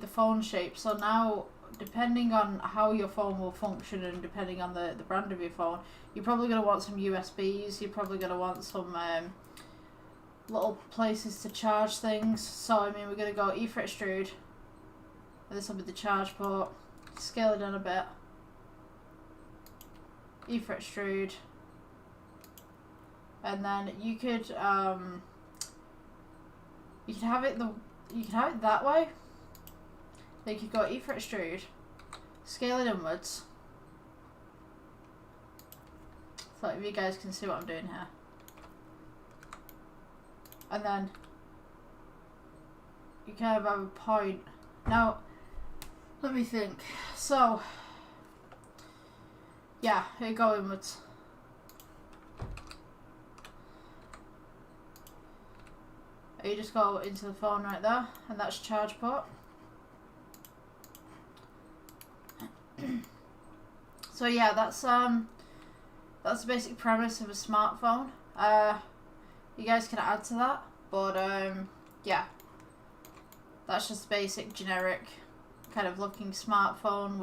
the phone shape. So now, depending on how your phone will function and depending on the brand of your phone, you're probably going to want some USBs, you're probably going to want some little places to charge things. So I mean, we're going to go Ether extrude, and this will be the charge port, scale it down a bit, Ether extrude, and then you could have it that way. Then you could go Ether extrude, scale it inwards. So if you guys can see what I'm doing here. And then you kind of have a point. Now, let me think. So, yeah, here you go inwards. You just go into the phone right there, and that's charge port. So yeah, that's the basic premise of a smartphone. You guys can add to that, but yeah, that's just basic generic kind of looking smartphone.